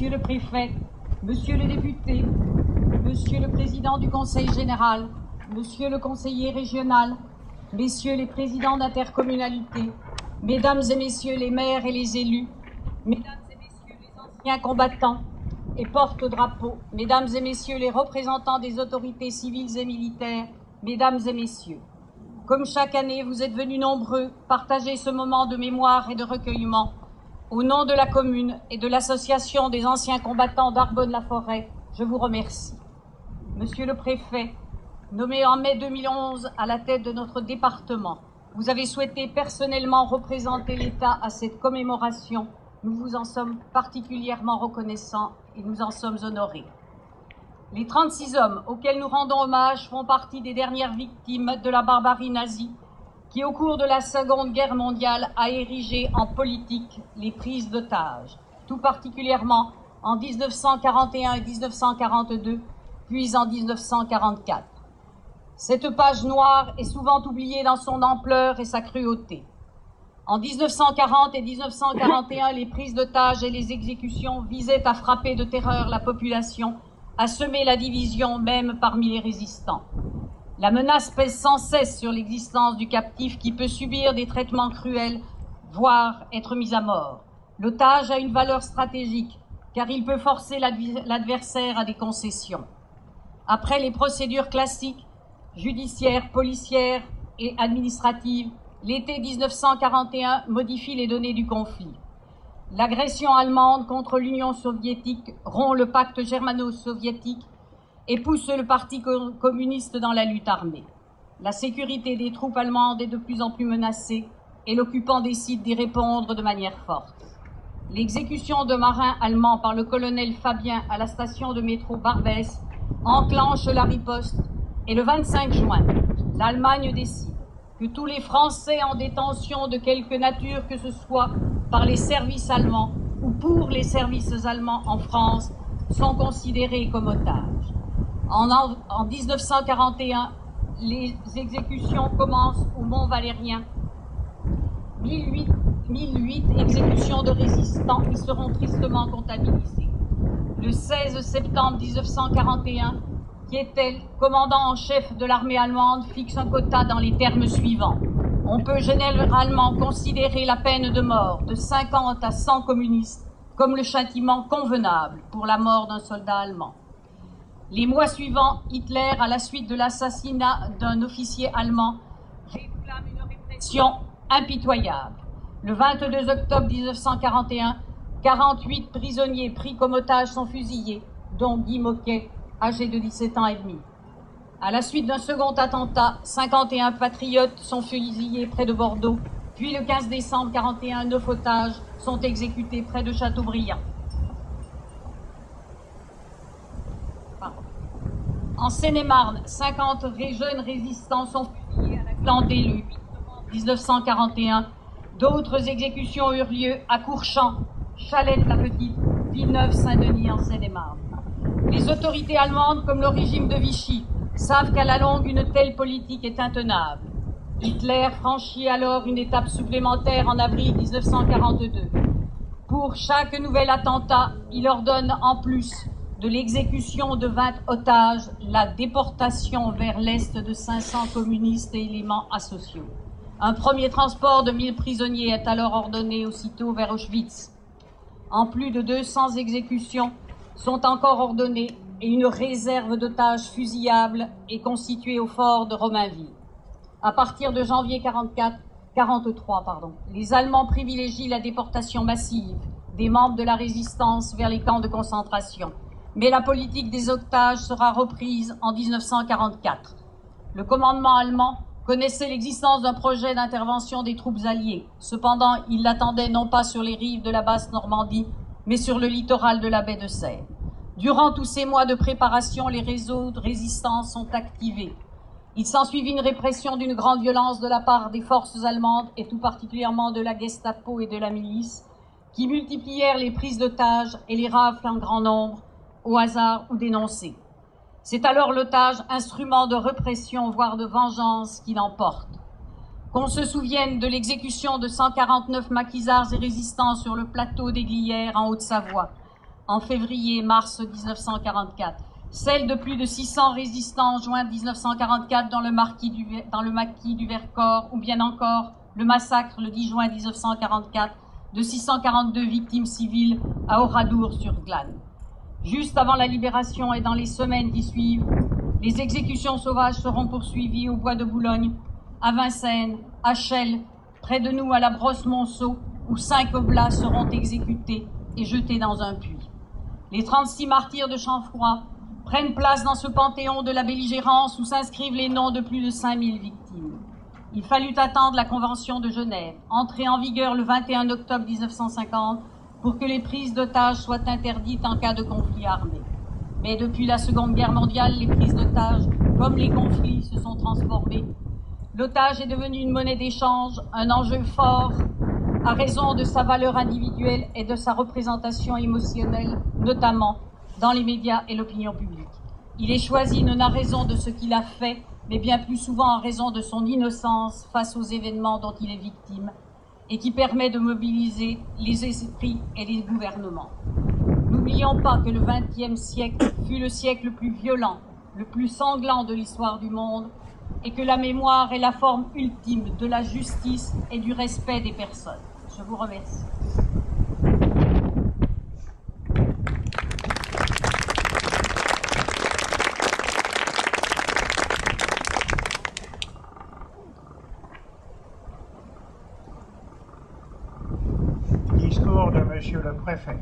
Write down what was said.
Monsieur le préfet, Monsieur le député, Monsieur le président du Conseil général, Monsieur le conseiller régional, Messieurs les présidents d'intercommunalité, Mesdames et Messieurs les maires et les élus, Mesdames et Messieurs les anciens combattants et porte-drapeaux, Mesdames et Messieurs les représentants des autorités civiles et militaires, Mesdames et Messieurs, comme chaque année, vous êtes venus nombreux partager ce moment de mémoire et de recueillement. Au nom de la commune et de l'association des anciens combattants d'Arbonne-la-Forêt, je vous remercie. Monsieur le préfet, nommé en mai 2011 à la tête de notre département, vous avez souhaité personnellement représenter l'État à cette commémoration. Nous vous en sommes particulièrement reconnaissants et nous en sommes honorés. Les 36 hommes auxquels nous rendons hommage font partie des dernières victimes de la barbarie nazie qui, au cours de la Seconde Guerre mondiale, a érigé en politique les prises d'otages, tout particulièrement en 1941 et 1942, puis en 1944. Cette page noire est souvent oubliée dans son ampleur et sa cruauté. En 1940 et 1941, les prises d'otages et les exécutions visaient à frapper de terreur la population, à semer la division même parmi les résistants. La menace pèse sans cesse sur l'existence du captif qui peut subir des traitements cruels, voire être mis à mort. L'otage a une valeur stratégique, car il peut forcer l'adversaire à des concessions. Après les procédures classiques, judiciaires, policières et administratives, l'été 1941 modifie les données du conflit. L'agression allemande contre l'Union soviétique rompt le pacte germano-soviétique et pousse le parti communiste dans la lutte armée. La sécurité des troupes allemandes est de plus en plus menacée et l'occupant décide d'y répondre de manière forte. L'exécution de marins allemands par le colonel Fabien à la station de métro Barbès enclenche la riposte et le 25 juin, l'Allemagne décide que tous les Français en détention de quelque nature que ce soit par les services allemands ou pour les services allemands en France sont considérés comme otages. En 1941, les exécutions commencent au Mont-Valérien. 1008 exécutions de résistants qui seront tristement comptabilisées. Le 16 septembre 1941, Keitel, commandant en chef de l'armée allemande, fixe un quota dans les termes suivants. On peut généralement considérer la peine de mort de 50 à 100 communistes comme le châtiment convenable pour la mort d'un soldat allemand. Les mois suivants, Hitler, à la suite de l'assassinat d'un officier allemand, réclame une répression impitoyable. Le 22 octobre 1941, 48 prisonniers pris comme otages sont fusillés, dont Guy Moquet, âgé de 17 ans et demi. À la suite d'un second attentat, 51 patriotes sont fusillés près de Bordeaux, puis le 15 décembre 1941, 9 otages sont exécutés près de Châteaubriand. En Seine-et-Marne, 50 jeunes résistants sont fusillés à la Glandée le 8 novembre 1941. D'autres exécutions eurent lieu à Courchamp, Chalette-la-Petite, Villeneuve-Saint-Denis en Seine-et-Marne. Les autorités allemandes, comme le régime de Vichy, savent qu'à la longue, une telle politique est intenable. Hitler franchit alors une étape supplémentaire en avril 1942. Pour chaque nouvel attentat, il ordonne en plus de l'exécution de 20 otages, la déportation vers l'Est de 500 communistes et éléments asociaux. Un premier transport de 1000 prisonniers est alors ordonné aussitôt vers Auschwitz. En plus de 200 exécutions sont encore ordonnées et une réserve d'otages fusillables est constituée au fort de Romainville. À partir de janvier 43, les Allemands privilégient la déportation massive des membres de la résistance vers les camps de concentration. Mais la politique des otages sera reprise en 1944. Le commandement allemand connaissait l'existence d'un projet d'intervention des troupes alliées. Cependant, il l'attendait non pas sur les rives de la basse Normandie, mais sur le littoral de la baie de Seine. Durant tous ces mois de préparation, les réseaux de résistance sont activés. Il s'ensuivit une répression d'une grande violence de la part des forces allemandes et tout particulièrement de la Gestapo et de la milice, qui multiplièrent les prises d'otages et les rafles en grand nombre, au hasard ou dénoncés. C'est alors l'otage, instrument de répression, voire de vengeance, qui l'emporte. Qu'on se souvienne de l'exécution de 149 maquisards et résistants sur le plateau des Glières en Haute-Savoie, en février et mars 1944, celle de plus de 600 résistants en juin 1944 dans le maquis du Vercors, ou bien encore le massacre le 10 juin 1944 de 642 victimes civiles à Oradour-sur-Glane. Juste avant la libération et dans les semaines qui suivent, les exécutions sauvages seront poursuivies au bois de Boulogne, à Vincennes, à Chelles, près de nous à la Brosse-Monceau, où 5 oblats seront exécutés et jetés dans un puits. Les 36 martyrs de Chanfroid prennent place dans ce panthéon de la belligérance où s'inscrivent les noms de plus de 5000 victimes. Il fallut attendre la Convention de Genève, entrée en vigueur le 21 octobre 1950, pour que les prises d'otages soient interdites en cas de conflit armé. Mais depuis la Seconde Guerre mondiale, les prises d'otages, comme les conflits, se sont transformées. L'otage est devenu une monnaie d'échange, un enjeu fort, à raison de sa valeur individuelle et de sa représentation émotionnelle, notamment dans les médias et l'opinion publique. Il est choisi non à raison de ce qu'il a fait, mais bien plus souvent en raison de son innocence face aux événements dont il est victime, et qui permet de mobiliser les esprits et les gouvernements. N'oublions pas que le XXe siècle fut le siècle le plus violent, le plus sanglant de l'histoire du monde, et que la mémoire est la forme ultime de la justice et du respect des personnes. Je vous remercie. Discours de Monsieur le Préfet.